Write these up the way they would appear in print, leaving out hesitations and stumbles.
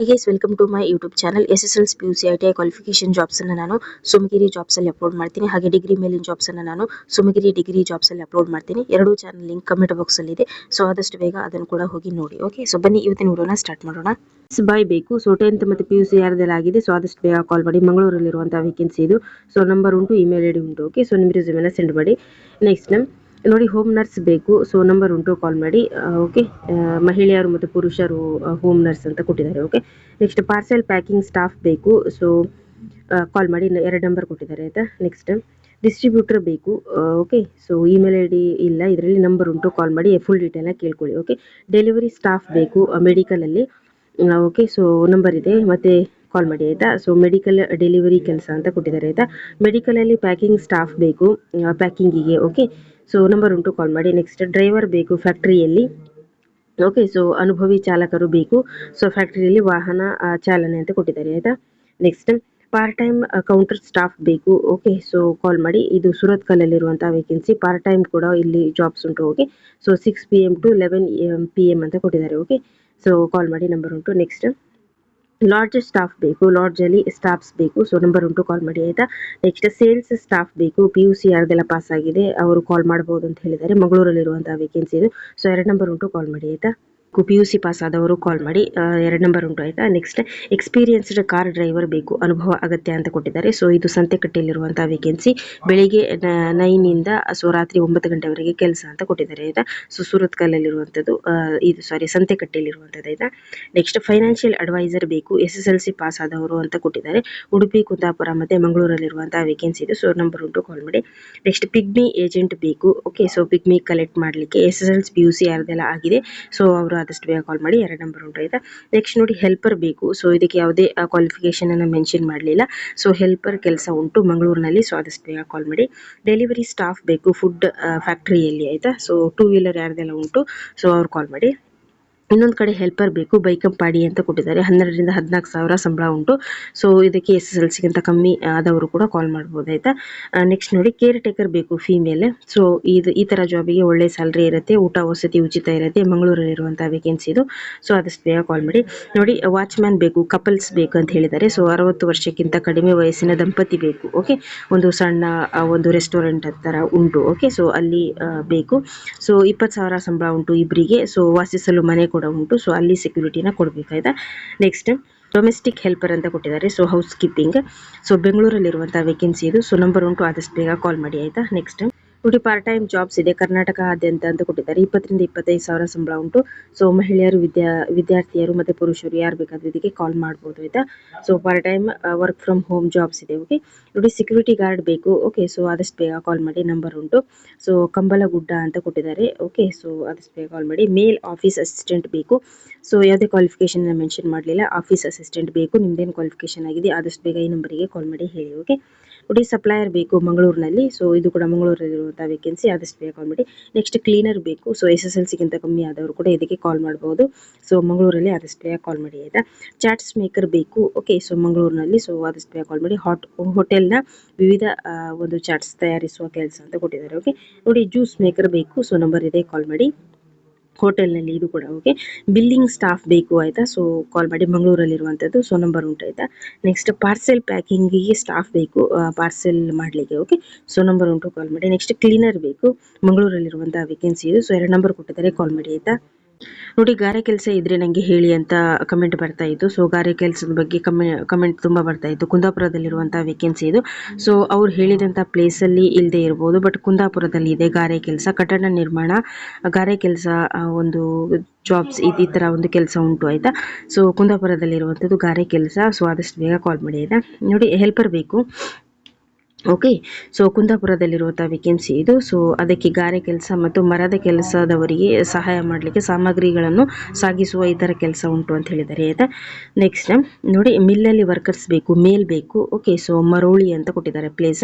Hey guys, welcome to my YouTube channel. SSLC PUC ITI qualification jobs ಅನ್ನು ನಾನು ಸುಮಗಿರಿ jobs ಅಲ್ಲಿ upload ಮಾಡ್ತೀನಿ. ಹಾಗೆ ಡಿಗ್ರಿ ಮೇಲಿನ ಜಾಬ್ಸ್ ಅನ್ನು ನಾನು ಸುಮಗಿರಿ ಡಿಗ್ರಿ ಜಾಬ್ಸ್ ಅಲ್ಲಿ ಅಪ್ಲೋಡ್ ಮಾಡ್ತೀನಿ. ಎರಡು ಚಾನಲ್ ಲಿಂಕ್ ಕಮೆಂಟ್ ಬಾಕ್ಸ್ ಅಲ್ಲಿ ಇದೆ. ಸೊ ಆದಷ್ಟು ಬೇಗ ಅದನ್ನು ಕೂಡ ಹೋಗಿ ನೋಡಿ. ಓಕೆ, ಸೊ ಬನ್ನಿ ಇವತ್ತಿನ ವಿಡಿಯೋನ ಸ್ಟಾರ್ಟ್ ಮಾಡೋಣ. ಬಾಯ್ ಬೇಕು. ಸೊ 10th ಮತ್ತು PUC ಯಾರ್ದೆಲ್ಲ ಆಗಿದೆ, ಸೊ ಆದಷ್ಟು ಬೇಗ ಕಾಲ್ ಮಾಡಿ. ಮಂಗಳೂರಲ್ಲಿರುವಂತಹ ವೇಕೆನ್ಸಿ ಇದು. ಸೊ ನಂಬರ್ ಉಂಟು, ಇಮೇಲ್ ಐಡಿ ಉಂಟು. ಓಕೆ, ಸೊ ನಿಮ್ಮ ರೆಸ್ಯೂಮೆನ ಸೆಂಡ್ ಮಾಡಿ. ನೆಕ್ಸ್ಟ್ ನೋಡಿ, ಹೋಮ್ ನರ್ಸ್ ಬೇಕು. ಸೊ ನಂಬರ್ ಉಂಟು, ಕಾಲ್ ಮಾಡಿ. ಓಕೆ, ಮಹಿಳೆಯರು ಮತ್ತು ಪುರುಷರು ಹೋಮ್ ನರ್ಸ್ ಅಂತ ಕೊಟ್ಟಿದ್ದಾರೆ. Okay, next parcel packing staff ಬೇಕು. ಸೊ ಕಾಲ್ ಮಾಡಿ, 2 ನಂಬರ್ ಕೊಟ್ಟಿದ್ದಾರೆ ಆಯಿತಾ. ನೆಕ್ಸ್ಟ್ ಡಿಸ್ಟ್ರಿಬ್ಯೂಟರ್ ಬೇಕು. Okay, so email I D ಇಲ್ಲ, ಇದರಲ್ಲಿ ನಂಬರ್ ಉಂಟು, ಕಾಲ್ ಮಾಡಿ. ಫುಲ್ ಡೀಟೇಲ್ನ ಕೇಳ್ಕೊಳ್ಳಿ. ಓಕೆ, ಡೆಲಿವರಿ ಸ್ಟಾಫ್ ಬೇಕು ಮೆಡಿಕಲಲ್ಲಿ. ಓಕೆ, ಸೊ ನಂಬರ್ ಇದೆ, ಮತ್ತೆ ಕಾಲ್ ಮಾಡಿ ಆಯಿತಾ. ಸೊ ಮೆಡಿಕಲ್ ಡೆಲಿವರಿ ಕೆಲಸ ಅಂತ ಕೊಟ್ಟಿದ್ದಾರೆ ಆಯಿತಾ. ಮೆಡಿಕಲಲ್ಲಿ ಪ್ಯಾಕಿಂಗ್ ಸ್ಟಾಫ್ ಬೇಕು ಪ್ಯಾಕಿಂಗಿಗೆ. ಓಕೆ, ಸೊ ನಂಬರ್ ಉಂಟು, ಕಾಲ್ ಮಾಡಿ. ನೆಕ್ಸ್ಟ್ ಡ್ರೈವರ್ ಬೇಕು ಫ್ಯಾಕ್ಟ್ರಿಯಲ್ಲಿ. ಓಕೆ, ಸೊ ಅನುಭವಿ ಚಾಲಕರು ಬೇಕು. ಸೊ ಫ್ಯಾಕ್ಟ್ರಿಯಲ್ಲಿ ವಾಹನ ಚಾಲನೆ ಅಂತ ಕೊಟ್ಟಿದ್ದಾರೆ ಆಯಿತಾ. Next part time counter staff ಬೇಕು. ಓಕೆ, ಸೊ ಕಾಲ್ ಮಾಡಿ. ಇದು ಸುರತ್ ಕಲ್ಲಲ್ಲಿರುವಂಥ ವೇಕೆನ್ಸಿ. ಪಾರ್ಟ್ ಟೈಮ್ ಕೂಡ ಇಲ್ಲಿ ಜಾಬ್ಸ್ ಉಂಟು. Okay, so 6 PM to 11 PM ಅಂತ ಕೊಟ್ಟಿದ್ದಾರೆ. ಓಕೆ, ಸೊ ಕಾಲ್ ಮಾಡಿ, ನಂಬರ್ ಉಂಟು. ನೆಕ್ಸ್ಟ್ ಲಾಡ್ಜ್ ಸ್ಟಾಫ್ ಬೇಕು, ಲಾಡ್ಜಲ್ಲಿ ಸ್ಟಾಫ್ಸ್ ಬೇಕು. ಸೊ ನಂಬರ್ ಉಂಟು, ಕಾಲ್ ಮಾಡಿ ಆಯಿತಾ. ನೆಕ್ಸ್ಟ್ ಸೇಲ್ಸ್ ಸ್ಟಾಫ್ ಬೇಕು. PUC ಯಾರ್ದೆಲ್ಲ ಪಾಸ್ ಆಗಿದೆ ಅವರು ಕಾಲ್ ಮಾಡ್ಬೋದು ಅಂತ ಹೇಳಿದ್ದಾರೆ. ಮಂಗಳೂರಲ್ಲಿರುವಂತಹ ವೇಕೆನ್ಸಿ ಇದು. ಸೊ 2 ನಂಬರ್ ಉಂಟು, ಕಾಲ್ ಮಾಡಿ ಆಯಿತಾ. PUC ಪಾಸ್ ಆದವರು ಕಾಲ್ ಮಾಡಿ. 2 ನಂಬರ್ ಉಂಟು ಆಯಿತಾ. ನೆಕ್ಸ್ಟ್ ಎಕ್ಸ್ಪೀರಿಯನ್ಸ್ಡ್ ಕಾರ್ ಡ್ರೈವರ್ ಬೇಕು, ಅನುಭವ ಅಗತ್ಯ ಅಂತ ಕೊಟ್ಟಿದ್ದಾರೆ. ಸೊ ಇದು ಸಂತೆಕಟ್ಟೆಯಲ್ಲಿರುವಂತಹ ವೇಕೆನ್ಸಿ. ಬೆಳಿಗ್ಗೆ 9 ಇಂದ ಸೊ ರಾತ್ರಿ 9 ಗಂಟೆವರೆಗೆ ಕೆಲಸ ಅಂತ ಕೊಟ್ಟಿದ್ದಾರೆ ಆಯಿತಾ. ಸೊ ಸೂರತ್ ಕಲ್ಲಲ್ಲಿರುವಂಥದ್ದು, ಇದು ಸಂತೆಕಟ್ಟೆಯಲ್ಲಿರುವಂಥದ್ದು ಆಯಿತಾ. ನೆಕ್ಸ್ಟ್ ಫೈನಾನ್ಷಿಯಲ್ ಅಡ್ವೈಸರ್ ಬೇಕು, SSLC ಪಾಸ್ ಆದವರು ಅಂತ ಕೊಟ್ಟಿದ್ದಾರೆ. ಉಡುಪಿ, ಕುಂದಾಪುರ ಮತ್ತು ಮಂಗಳೂರಲ್ಲಿರುವಂತಹ ವೇಕೆನ್ಸಿ ಇದು. ಸೊ ನಂಬರ್ ಉಂಟು, ಕಾಲ್ ಮಾಡಿ. ನೆಕ್ಸ್ಟ್ ಪಿಗ್ಮಿ ಏಜೆಂಟ್ ಬೇಕು. ಓಕೆ, ಸೊ ಪಿಗ್ಮಿ ಕಲೆಕ್ಟ್ ಮಾಡಲಿಕ್ಕೆ SSLC PUC ಯಾರ್ದೆಲ್ಲ ಆಗಿದೆ, ಸೊ ಅವರು ಆದಷ್ಟು ಬೇಗ ಕಾಲ್ ಮಾಡಿ. 2 ನಂಬರ್ ಉಂಟು ಆಯಿತಾ. ನೆಕ್ಸ್ಟ್ ನೋಡಿ, ಹೆಲ್ಪರ್ ಬೇಕು. ಸೊ ಇದಕ್ಕೆ ಯಾವುದೇ ಕ್ವಾಲಿಫಿಕೇಶನ್ ಅನ್ನು ಮೆನ್ಷನ್ ಮಾಡಲಿಲ್ಲ. ಸೊ ಹೆಲ್ಪರ್ ಕೆಲಸ ಉಂಟು ಮಂಗಳೂರಿನಲ್ಲಿ. ಸೊ ಆದಷ್ಟು ಬೇಗ ಕಾಲ್ ಮಾಡಿ. ಡೆಲಿವರಿ ಸ್ಟಾಫ್ ಬೇಕು ಫುಡ್ ಫ್ಯಾಕ್ಟ್ರಿಯಲ್ಲಿ ಆಯಿತಾ. ಸೊ 2 ವೀಲರ್ ಯಾರ್ದೆಲ್ಲ ಉಂಟು, ಸೊ ಅವ್ರು ಕಾಲ್ ಮಾಡಿ. ಇನ್ನೊಂದು ಕಡೆ ಹೆಲ್ಪರ್ ಬೇಕು, ಬೈಕಂಪಾಡಿ ಅಂತ ಕೊಟ್ಟಿದ್ದಾರೆ. 12 ರಿಂದ 14 ಸಾವಿರ ಸಂಬಳ ಉಂಟು. ಸೊ ಇದಕ್ಕೆ SSLCಗಿಂತ ಕಮ್ಮಿ ಆದವರು ಕೂಡ ಕಾಲ್ ಮಾಡ್ಬೋದು ಆಯಿತಾ. ನೆಕ್ಸ್ಟ್ ನೋಡಿ, ಕೇರ್ ಟೇಕರ್ ಬೇಕು ಫೀಮೇಲ್. ಸೊ ಈ ಥರ ಜಾಬಿಗೆ ಒಳ್ಳೆ ಸ್ಯಾಲ್ರಿ ಇರುತ್ತೆ, ಊಟ ವಸತಿ ಉಚಿತ ಇರುತ್ತೆ. ಮಂಗಳೂರಲ್ಲಿರುವಂಥ ವೇಕೆನ್ಸಿ ಇದು. ಸೊ ಆದಷ್ಟು ಬೇಗ ಕಾಲ್ ಮಾಡಿ. ನೋಡಿ, ವಾಚ್ಮ್ಯಾನ್ ಬೇಕು, ಕಪಲ್ಸ್ ಬೇಕು ಅಂತ ಹೇಳಿದ್ದಾರೆ. ಸೊ 60 ವರ್ಷಕ್ಕಿಂತ ಕಡಿಮೆ ವಯಸ್ಸಿನ ದಂಪತಿ ಬೇಕು. ಓಕೆ, ಒಂದು ಸಣ್ಣ ಒಂದು ರೆಸ್ಟೋರೆಂಟ್ ಥರ ಉಂಟು. ಓಕೆ, ಸೊ ಅಲ್ಲಿ ಬೇಕು. ಸೊ 20,000 ಸಂಬಳ ಉಂಟು ಇಬ್ಬರಿಗೆ. ಸೊ ವಾಸಿಸಲು ಮನೆ ಕೂಡ ಉಂಟು. ಸೊ ಅಲ್ಲಿ ಸೆಕ್ಯೂರಿಟಿನ ಕೊಡಬೇಕಾಯ್ತಾ. ನೆಕ್ಸ್ಟ್ ಡೊಮೆಸ್ಟಿಕ್ ಹೆಲ್ಪರ್ ಅಂತ ಕೊಟ್ಟಿದ್ದಾರೆ. So housekeeping. ಸೊ ಬೆಂಗಳೂರಲ್ಲಿರುವಂಥ ವೇಕೆನ್ಸಿ ಇದು. ಸೊ ನಂಬರ್ ಉಂಟು, ಆದಷ್ಟು ಬೇಗ ಕಾಲ್ ಮಾಡಿ ಆಯಿತಾ. ನೆಕ್ಸ್ಟ್ ನೋಡಿ, ಪಾರ್ಟ್ ಟೈಮ್ ಜಾಬ್ಸ್ ಇದೆ ಕರ್ನಾಟಕದಾದ್ಯಂತ ಅಂತ ಕೊಟ್ಟಿದ್ದಾರೆ. 20 ರಿಂದ 25 ಸಾವಿರ ಸಂಬಳ ಉಂಟು. ಸೊ ಮಹಿಳೆಯರು, ವಿದ್ಯಾರ್ಥಿಯರು ಮತ್ತು ಪುರುಷರು ಯಾರು ಬೇಕಾದರೂ ಇದಕ್ಕೆ ಕಾಲ್ ಮಾಡ್ಬೋದು ಆಯಿತಾ. So part time work from home jobs ಇದೆ. ಓಕೆ, ನೋಡಿ, ಸೆಕ್ಯೂರಿಟಿ ಗಾರ್ಡ್ ಬೇಕು. ಓಕೆ, ಸೊ ಆದಷ್ಟು ಬೇಗ ಕಾಲ್ ಮಾಡಿ. ನಂಬರ್ ಉಂಟು. ಸೊ ಕಂಬಲಗುಡ್ಡ ಅಂತ ಕೊಟ್ಟಿದ್ದಾರೆ. ಓಕೆ, ಸೊ ಆದಷ್ಟು ಬೇಗ ಕಾಲ್ ಮಾಡಿ. ಮೇಲ್ ಆಫೀಸ್ ಅಸಿಸ್ಟೆಂಟ್ ಬೇಕು. ಸೊ ಯಾವುದೇ ಕ್ವಾಲಿಫಿಕೇಶನ್ ಮೆನ್ಷನ್ ಮಾಡಲಿಲ್ಲ. ಆಫೀಸ್ ಅಸಿಸ್ಟೆಂಟ್ ಬೇಕು. ನಿಮ್ದೇನು ಕ್ವಾಲಿಫಿಕೇಶನ್ ಆಗಿದೆ ಆದಷ್ಟು ಬೇಗ ಈ ನಂಬರಿಗೆ ಕಾಲ್ ಮಾಡಿ ಹೇಳಿ. ಓಕೆ, ನೋಡಿ, ಸಪ್ಲೈಯರ್ ಬೇಕು ಮಂಗಳೂರಿನಲ್ಲಿ. ಸೊ ಇದು ಕೂಡ ಮಂಗಳೂರಲ್ಲಿರುವಂಥ ವೇಕೆನ್ಸಿ. ಆದಷ್ಟು ಬೇಗ ಕಾಲ್ ಮಾಡಿ. ನೆಕ್ಸ್ಟ್ ಕ್ಲೀನರ್ ಬೇಕು. ಸೊ SSLCಗಿಂತ ಕಮ್ಮಿ ಆದವರು ಕೂಡ ಇದಕ್ಕೆ ಕಾಲ್ ಮಾಡ್ಬೋದು. ಸೊ ಮಂಗಳೂರಲ್ಲಿ ಆದಷ್ಟು ಬೇಗ ಕಾಲ್ ಮಾಡಿ ಆಯಿತಾ. ಚಾಟ್ಸ್ ಮೇಕರ್ ಬೇಕು. ಓಕೆ, ಸೊ ಮಂಗಳೂರಿನಲ್ಲಿ. ಸೊ ಆದಷ್ಟು ಬೇಗ ಕಾಲ್ ಮಾಡಿ. ಹೋಟೆಲ್ನ ವಿವಿಧ ಒಂದು ಚಾಟ್ಸ್ ತಯಾರಿಸುವ ಕೆಲಸ ಅಂತ ಕೊಟ್ಟಿದ್ದಾರೆ. ಓಕೆ, ನೋಡಿ, ಜ್ಯೂಸ್ ಮೇಕರ್ ಬೇಕು. ಸೊ ನಂಬರ್ ಇದೆ, ಕಾಲ್ ಮಾಡಿ. ಹೋಟೆಲ್ನಲ್ಲಿ ಇದು ಕೂಡ. ಓಕೆ, ಬಿಲ್ಲಿಂಗ್ ಸ್ಟಾಫ್ ಬೇಕು ಆಯಿತಾ. ಸೊ ಕಾಲ್ ಮಾಡಿ, ಮಂಗಳೂರಲ್ಲಿರುವಂಥದ್ದು. ಸೊ ನಂಬರ್ ಉಂಟು ಆಯಿತಾ. ನೆಕ್ಸ್ಟ್ ಪಾರ್ಸೆಲ್ ಪ್ಯಾಕಿಂಗಿಗೆ ಸ್ಟಾಫ್ ಬೇಕು, ಪಾರ್ಸೆಲ್ ಮಾಡಲಿಕ್ಕೆ. ಓಕೆ, ಸೊ ನಂಬರ್ ಉಂಟು, ಕಾಲ್ ಮಾಡಿ. ನೆಕ್ಸ್ಟ್ ಕ್ಲೀನರ್ ಬೇಕು, ಮಂಗಳೂರಲ್ಲಿರುವಂಥ ವೇಕೆನ್ಸಿ ಇದು. ಸೊ 2 ನಂಬರ್ ಕೊಟ್ಟಿದ್ದಾರೆ, ಕಾಲ್ ಮಾಡಿ ಆಯಿತಾ. ನೋಡಿ, ಗಾರೆ ಕೆಲಸ ಇದ್ರೆ ನನಗೆ ಹೇಳಿ ಅಂತ ಕಮೆಂಟ್ ಬರ್ತಾ ಇತ್ತು. ಸೊ ಗಾರೆ ಕೆಲಸದ ಬಗ್ಗೆ ಕಮೆಂಟ್ ತುಂಬ ಬರ್ತಾ ಇತ್ತು. ಕುಂದಾಪುರದಲ್ಲಿರುವಂಥ ವೇಕೆನ್ಸಿ ಇದು. ಸೊ ಅವ್ರು ಹೇಳಿದಂಥ ಪ್ಲೇಸಲ್ಲಿ ಇಲ್ಲದೆ ಇರ್ಬೋದು, ಬಟ್ ಕುಂದಾಪುರದಲ್ಲಿ ಇದೆ ಗಾರೆ ಕೆಲಸ, ಕಟ್ಟಡ ನಿರ್ಮಾಣ, ಗಾರೆ ಕೆಲಸ, ಒಂದು ಜಾಬ್ಸ್, ಈ ಥರ ಒಂದು ಕೆಲಸ ಉಂಟು ಆಯಿತಾ. ಸೊ ಕುಂದಾಪುರದಲ್ಲಿರುವಂಥದ್ದು ಗಾರೆ ಕೆಲಸ. ಸೊ ಆದಷ್ಟು ಬೇಗ ಕಾಲ್ ಮಾಡಿ ಆಯಿತಾ. ನೋಡಿ, ಹೆಲ್ಪರ್ ಬೇಕು. ಓಕೆ, ಸೊ ಕುಂದಾಪುರದಲ್ಲಿರುವಂಥ ವೇಕೆನ್ಸಿ ಇದು. ಸೊ ಅದಕ್ಕೆ ಗಾರೆ ಕೆಲಸ ಮತ್ತು ಮರದ ಕೆಲಸದವರಿಗೆ ಸಹಾಯ ಮಾಡಲಿಕ್ಕೆ ಸಾಮಗ್ರಿಗಳನ್ನು ಸಾಗಿಸುವ ಈ ಥರ ಕೆಲಸ ಉಂಟು ಅಂತ ಹೇಳಿದ್ದಾರೆ ಆಯಿತಾ. ನೆಕ್ಸ್ಟ್ ನೋಡಿ, ಮಿಲ್ಲಲ್ಲಿ ವರ್ಕರ್ಸ್ ಬೇಕು, ಮೇಲ್ ಬೇಕು. ಓಕೆ, ಸೊ ಮರೋಳಿ ಅಂತ ಕೊಟ್ಟಿದ್ದಾರೆ ಪ್ಲೇಸ್.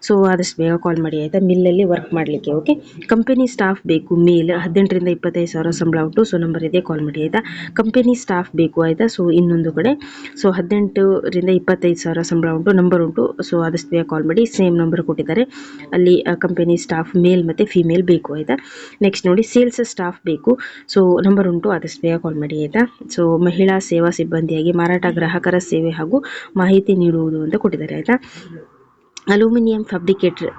ಸೊ ಆದಷ್ಟು ಬೇಗ ಕಾಲ್ ಮಾಡಿ ಆಯಿತಾ, ಮಿಲ್ಲಲ್ಲಿ ವರ್ಕ್ ಮಾಡಲಿಕ್ಕೆ. ಓಕೆ, ಕಂಪನಿ ಸ್ಟಾಫ್ ಬೇಕು, ಮೇಲ್, 18 ರಿಂದ 25 ಸಾವಿರ ಸಂಬಳ ಉಂಟು. ಸೊ ನಂಬರ್ ಇದೆ, ಕಾಲ್ ಮಾಡಿ ಆಯಿತಾ. ಕಂಪನಿ ಸ್ಟಾಫ್ ಬೇಕು ಆಯಿತಾ. ಸೊ ಇನ್ನೊಂದು ಕಡೆ, ಸೊ 18 ರಿಂದ 25 ಸಾವಿರ ಸಂಬಳ ಉಂಟು. ನಂಬರ್ ಉಂಟು. ಸೊ ಆದಷ್ಟು ಬೇಗ ಕಾಲ್ ಮಾಡಿ. ಮಾಡಿ. ಸೇಮ್ ನಂಬರ್ ಕೊಟ್ಟಿದ್ದಾರೆ. ಅಲ್ಲಿ ಕಂಪನಿ ಸ್ಟಾಫ್ ಮೇಲ್ ಮತ್ತು ಫಿಮೇಲ್ ಬೇಕು ಆಯಿತಾ. ನೆಕ್ಸ್ಟ್ ನೋಡಿ ಸೇಲ್ಸ್ ಸ್ಟಾಫ್ ಬೇಕು. ಸೊ ನಂಬರ್ ಉಂಟು, ಆದಷ್ಟು ಬೇಗ ಕಾಲ್ ಮಾಡಿ ಆಯಿತಾ. ಸೊ ಮಹಿಳಾ ಸೇವಾ ಸಿಬ್ಬಂದಿಯಾಗಿ ಮಾರಾಟ, ಗ್ರಾಹಕರ ಸೇವೆ ಹಾಗೂ ಮಾಹಿತಿ ನೀಡುವುದು ಅಂತ ಕೊಟ್ಟಿದ್ದಾರೆ ಆಯಿತಾ. ಅಲ್ಯೂಮಿನಿಯಂ ಫ್ಯಾಬ್ರಿಕೇಟರ್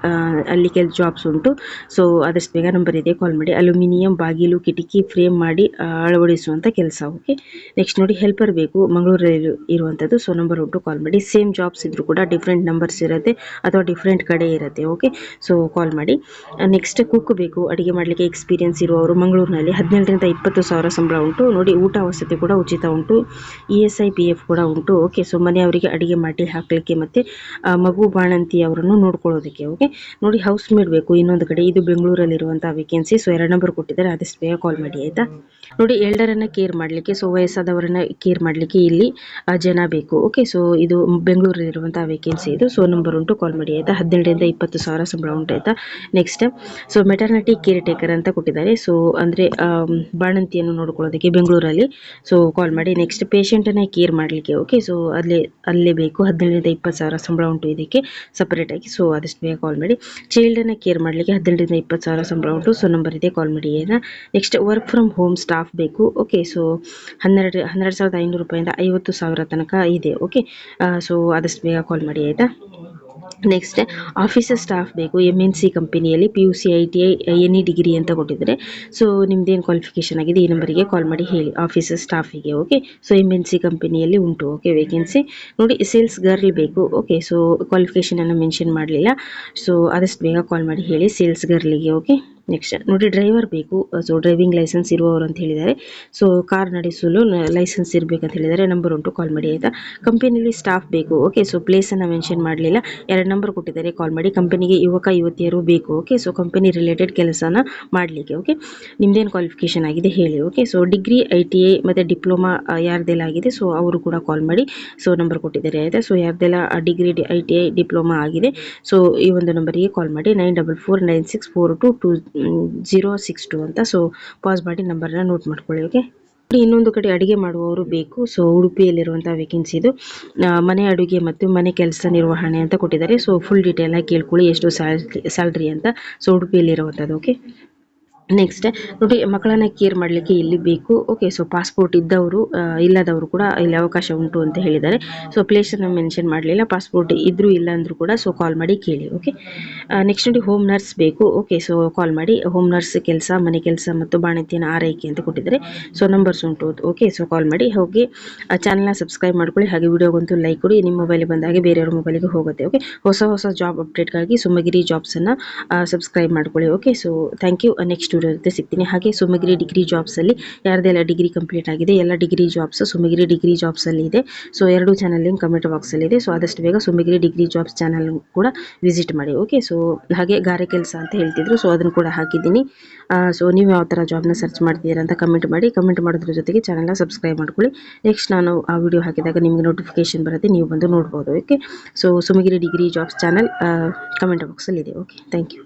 ಅಲ್ಲಿ ಕೆಲವು ಜಾಬ್ಸ್ ಉಂಟು. ಸೊ ಆದಷ್ಟು ಬೇಗ ನಂಬರ್ ಇದೆ, ಕಾಲ್ ಮಾಡಿ. ಅಲ್ಯೂಮಿನಿಯಂ ಬಾಗಿಲು ಕಿಟಕಿ ಫ್ರೇಮ್ ಮಾಡಿ ಅಳವಡಿಸುವಂಥ ಕೆಲಸ. ಓಕೆ. ನೆಕ್ಸ್ಟ್ ನೋಡಿ ಹೆಲ್ಪರ್ ಬೇಕು, ಮಂಗಳೂರಲ್ಲಿ ಇರುವಂಥದ್ದು. ಸೊ ನಂಬರ್ ಉಂಟು, ಕಾಲ್ ಮಾಡಿ. ಸೇಮ್ ಜಾಬ್ಸ್ ಇದ್ರೂ ಕೂಡ ಡಿಫ್ರೆಂಟ್ ನಂಬರ್ಸ್ ಇರುತ್ತೆ ಅಥವಾ ಡಿಫ್ರೆಂಟ್ ಕಡೆ ಇರುತ್ತೆ. ಓಕೆ. ಸೊ ಕಾಲ್ ಮಾಡಿ. ನೆಕ್ಸ್ಟ್ ಕುಕ್ ಬೇಕು, ಅಡುಗೆ ಮಾಡಲಿಕ್ಕೆ ಎಕ್ಸ್ಪೀರಿಯನ್ಸ್ ಇರುವವರು, ಮಂಗಳೂರಿನಲ್ಲಿ 17ರಿಂದ 20 ಸಾವಿರ ಸಂಬಳ ಉಂಟು. ನೋಡಿ ಊಟ ವಸತಿ ಕೂಡ ಉಚಿತ ಉಂಟು, ESI PF ಕೂಡ ಉಂಟು. ಓಕೆ. ಸೊ ಮನೆಯವರಿಗೆ ಅಡುಗೆ ಮಾಡಿ ಹಾಕಲಿಕ್ಕೆ ಮತ್ತು ಮಗು ಬಾಣಂತಿ ಅವರನ್ನು ನೋಡ್ಕೊಳ್ಳೋದಕ್ಕೆ. ಓಕೆ. ನೋಡಿ ಹೌಸ್ ಮೇಡ್ ಬೇಕು ಇನ್ನೊಂದು ಕಡೆ, ಇದು ಬೆಂಗಳೂರಲ್ಲಿರುವಂತಹ ವೇಕೆನ್ಸಿ. ಸೊ 2 ನಂಬರ್ ಕೊಟ್ಟಿದ್ದಾರೆ, ಆದಷ್ಟು ಬೇಗ ಕಾಲ್ ಮಾಡಿ ಆಯಿತಾ. ನೋಡಿ ಎಲ್ಡರನ್ನ ಕೇರ್ ಮಾಡಲಿಕ್ಕೆ, ಸೊ ವಯಸ್ಸಾದವರನ್ನ ಕೇರ್ ಮಾಡಲಿಕ್ಕೆ ಇಲ್ಲಿ ಜನ ಬೇಕು. ಓಕೆ. ಸೊ ಇದು ಬೆಂಗಳೂರಲ್ಲಿರುವಂತಹ ವೇಕೆನ್ಸಿ ಇದು. ಸೊ ನಂಬರ್ ಉಂಟು, ಕಾಲ್ ಮಾಡಿ ಆಯಿತಾ. 17ರಿಂದ 20 ಸಾವಿರ ಸಂಬಳ ಉಂಟು ಆಯಿತಾ. Next so maternity care taker ಅಂತ ಕೊಟ್ಟಿದ್ದಾರೆ. ಸೊ ಅಂದರೆ ಬಾಣಂತಿಯನ್ನು ನೋಡ್ಕೊಳ್ಳೋದಕ್ಕೆ ಬೆಂಗಳೂರಲ್ಲಿ. ಸೊ ಕಾಲ್ ಮಾಡಿ. ನೆಕ್ಸ್ಟ್ ಪೇಷಂಟನ್ನು ಕೇರ್ ಮಾಡಲಿಕ್ಕೆ. ಓಕೆ. ಸೊ ಅಲ್ಲೇ ಬೇಕು, 17ರಿಂದ 20 ಸಾವಿರ ಸಂಬಳ ಉಂಟು ಇದಕ್ಕೆ ಸಪರೇಟಾಗಿ. ಸೊ ಆದಷ್ಟು ಬೇಗ ಕಾಲ್ ಮಾಡಿ. ಚೈಲ್ಡನ್ನು ಕೇರ್ ಮಾಡಲಿಕ್ಕೆ 17ರಿಂದ 20 ಸಾವಿರ ಸಂಬಳ ಉಂಟು. ಸೊ ನಂಬರ್ ಇದೆ, ಕಾಲ್ ಮಾಡಿ ಆಯಿತಾ. Next work from home staff ಬೇಕು. ಓಕೆ. ಸೊ 12,500 ರೂಪಾಯಿಂದ 50,000 ತನಕ ಇದೆ. ಓಕೆ. ಸೊ ಆದಷ್ಟು ಬೇಗ ಕಾಲ್ ಮಾಡಿ ಆಯಿತಾ. ನೆಕ್ಸ್ಟ್ ಆಫೀಸರ್ ಸ್ಟಾಫ್ ಬೇಕು, MNC ಕಂಪನಿಯಲ್ಲಿ PUC ITI ಎನಿ ಡಿಗ್ರಿ ಅಂತ ಕೊಟ್ಟಿದ್ದಾರೆ. ಸೊ ನಿಮ್ದೇನು ಕ್ವಾಲಿಫಿಕೇಷನ್ ಆಗಿದೆ ಈ ನಂಬರಿಗೆ ಕಾಲ್ ಮಾಡಿ ಹೇಳಿ, ಆಫೀಸರ್ ಸ್ಟಾಫಿಗೆ. ಓಕೆ. ಸೊ MNC ಕಂಪನಿಯಲ್ಲಿ ಉಂಟು. Okay vacancy. ನೋಡಿ ಸೇಲ್ಸ್ ಗರ್ಲ್ ಬೇಕು. ಓಕೆ. ಸೊ ಕ್ವಾಲಿಫಿಕೇಷನನ್ನು ಮೆನ್ಷನ್ ಮಾಡಲಿಲ್ಲ. ಸೊ ಆದಷ್ಟು ಬೇಗ ಕಾಲ್ ಮಾಡಿ ಹೇಳಿ ಸೇಲ್ಸ್ ಗರ್ಲಿಗೆ. ಓಕೆ. ನೆಕ್ಸ್ಟ್ ನೋಡಿ ಡ್ರೈವರ್ ಬೇಕು. ಸೊ ಡ್ರೈವಿಂಗ್ ಲೈಸೆನ್ಸ್ ಇರುವವರು ಅಂತ ಹೇಳಿದ್ದಾರೆ. ಸೊ ಕಾರ್ ನಡೆಸಲು ಲೈಸೆನ್ಸ್ ಇರಬೇಕಂತ ಹೇಳಿದ್ದಾರೆ. ನಂಬರ್ ಉಂಟು, ಕಾಲ್ ಮಾಡಿ ಆಯಿತಾ. ಕಂಪನಿಯಲ್ಲಿ ಸ್ಟಾಫ್ ಬೇಕು. ಓಕೆ. ಸೊ ಪ್ಲೇಸನ್ನು ಮೆನ್ಷನ್ ಮಾಡಲಿಲ್ಲ, 2 ನಂಬರ್ ಕೊಟ್ಟಿದ್ದಾರೆ, ಕಾಲ್ ಮಾಡಿ. ಕಂಪನಿಗೆ ಯುವಕ ಯುವತಿಯರು ಬೇಕು. ಓಕೆ. ಸೊ ಕಂಪನಿ ರಿಲೇಟೆಡ್ ಕೆಲಸನ ಮಾಡಲಿಕ್ಕೆ. ಓಕೆ. ನಿಮ್ದೇನು ಕ್ವಾಲಿಫಿಕೇಷನ್ ಆಗಿದೆ ಹೇಳಿ. ಓಕೆ. ಸೊ ಡಿಗ್ರಿ ITI ಮತ್ತು ಡಿಪ್ಲೊಮಾ ಯಾರ್ದೆಲ್ಲ ಆಗಿದೆ ಸೊ ಅವರು ಕೂಡ ಕಾಲ್ ಮಾಡಿ. ಸೊ ನಂಬರ್ ಕೊಟ್ಟಿದ್ದಾರೆ ಆಯಿತಾ. ಸೊ ಯಾರ್ದೆಲ್ಲ ಡಿಗ್ರಿ ITI ಡಿಪ್ಲೊಮಾ ಆಗಿದೆ ಸೊ ಈ ಒಂದು ನಂಬರಿಗೆ ಕಾಲ್ ಮಾಡಿ. 94496422 ಅಂತ. ಸೊ ಪಾಸ್ ಮಾಡಿ ನಂಬರ್ನ ನೋಟ್ ಮಾಡ್ಕೊಳ್ಳಿ. ಓಕೆ. ಇನ್ನೊಂದು ಕಡೆ ಅಡುಗೆ ಮಾಡುವವರು ಬೇಕು. ಸೊ ಉಡುಪಿಯಲ್ಲಿರುವಂತಹ ವೇಕೆನ್ಸಿ ಇದು. ಮನೆ ಅಡುಗೆ ಮತ್ತು ಮನೆ ಕೆಲಸ ನಿರ್ವಹಣೆ ಅಂತ ಕೊಟ್ಟಿದ್ದಾರೆ. ಸೊ ಫುಲ್ ಡೀಟೇಲ್ ಆಗಿ ಕೇಳ್ಕೊಳ್ಳಿ ಎಷ್ಟು ಸ್ಯಾಲ್ರಿ ಅಂತ. ಸೊ ಉಡುಪಿಯಲ್ಲಿರುವಂಥದ್ದು. ಓಕೆ. ನೆಕ್ಸ್ಟ್ ನೋಡಿ ಮಕ್ಕಳನ್ನ ಕೇರ್ ಮಾಡಲಿಕ್ಕೆ ಇಲ್ಲಿ ಬೇಕು. ಓಕೆ. ಸೊ ಪಾಸ್ಪೋರ್ಟ್ ಇದ್ದವರು ಇಲ್ಲದವರು ಕೂಡ ಇಲ್ಲಿ ಅವಕಾಶ ಉಂಟು ಅಂತ ಹೇಳಿದ್ದಾರೆ. ಸೊ ಪ್ಲೇಸನ್ನು ಮೆನ್ಷನ್ ಮಾಡಲಿಲ್ಲ, ಪಾಸ್ಪೋರ್ಟ್ ಇದ್ರೂ ಇಲ್ಲ ಅಂದರೂ ಕೂಡ. ಸೊ ಕಾಲ್ ಮಾಡಿ ಕೇಳಿ. ಓಕೆ. ನೆಕ್ಸ್ಟ್ ನೋಡಿ ಹೋಮ್ ನರ್ಸ್ ಬೇಕು. ಓಕೆ. ಸೊ ಕಾಲ್ ಮಾಡಿ. ಹೋಮ್ ನರ್ಸ್ ಕೆಲಸ, ಮನೆ ಕೆಲಸ ಮತ್ತು ಬಾಣಂತಿಯನ ಆರೈಕೆ ಅಂತ ಕೊಟ್ಟಿದ್ದಾರೆ. ಸೊ ನಂಬರ್ಸ್ ಉಂಟು. ಓಕೆ. ಸೊ ಕಾಲ್ ಮಾಡಿ. ಹೋಗಿ ಚಾನಲ್ನ ಸಬ್ಸ್ಕ್ರೈಬ್ ಮಾಡ್ಕೊಳ್ಳಿ, ಹಾಗೆ ವಿಡಿಯೋಗಂತೂ ಲೈಕ್ ಕೊಡಿ. ನಿಮ್ಮ ಮೊಬೈಲಿಗೆ ಬಂದಾಗೆ ಬೇರೆಯವ್ರ ಮೊಬೈಲಿಗೆ ಹೋಗುತ್ತೆ. ಓಕೆ. ಹೊಸ ಜಾಬ್ ಅಪ್ಡೇಟ್ಗಾಗಿ ಸುಮಗಿರಿ ಜಾಬ್ಸನ್ನು ಸಬ್ಸ್ಕ್ರೈಬ್ ಮಾಡ್ಕೊಳ್ಳಿ. Okay. So thank you. Next video ಜೊತೆ ಸಿಗ್ತೀನಿ. ಹಾಗೆ ಸುಮಗಿರಿ ಡಿಗ್ರಿ ಜಾಬ್ಸಲ್ಲಿ ಯಾರ್ದೆಲ್ಲ ಡಿಗ್ರಿ ಕಂಪ್ಲೀಟ್ ಆಗಿದೆ ಎಲ್ಲ ಡಿಗ್ರಿ ಜಾಬ್ಸ್ ಸುಮಗಿರಿ ಡಿಗ್ರಿ ಜಾಬ್ಸಲ್ಲಿ ಇದೆ. ಸೊ 2 ಚಾನಲ್ ಲಿಂಕ್ ಕಮೆಂಟ್ ಬಾಕ್ಸಲ್ಲಿ ಇದೆ. ಸೊ ಆದಷ್ಟು ಬೇಗ ಸುಮಗಿರಿ ಡಿಗ್ರಿ ಜಾಬ್ಸ್ ಚಾನಲ್ ಕೂಡ ವಿಸಿಟ್ ಮಾಡಿ. ಓಕೆ. ಸೊ ಹಾಗೆ ಗಾರೆ ಕೆಲಸ ಅಂತ ಹೇಳ್ತಿದ್ರು, ಸೊ ಅದನ್ನು ಕೂಡ ಹಾಕಿದ್ದೀನಿ. ಸೊ ನೀವು ಯಾವ ಥರ ಜಾಬ್ನ ಸರ್ಚ್ ಮಾಡ್ತಿದ್ದೀರಾ ಅಂತ ಕಮೆಂಟ್ ಮಾಡಿ. ಕಮೆಂಟ್ ಮಾಡೋದ್ರ ಜೊತೆಗೆ ಚಾನಲ್ನ ಸಬ್ಸ್ಕ್ರೈಬ್ ಮಾಡ್ಕೊಳ್ಳಿ. ನೆಕ್ಸ್ಟ್ ನಾನು ಆ ವಿಡಿಯೋ ಹಾಕಿದಾಗ ನಿಮಗೆ ನೋಟಿಫಿಕೇಶನ್ ಬರುತ್ತೆ, ನೀವು ಬಂದು ನೋಡ್ಬೋದು. Okay. So Sumagiri degree jobs channel comment ಬಾಕ್ಸಲ್ಲಿ ಇದೆ. ಓಕೆ. Thank you.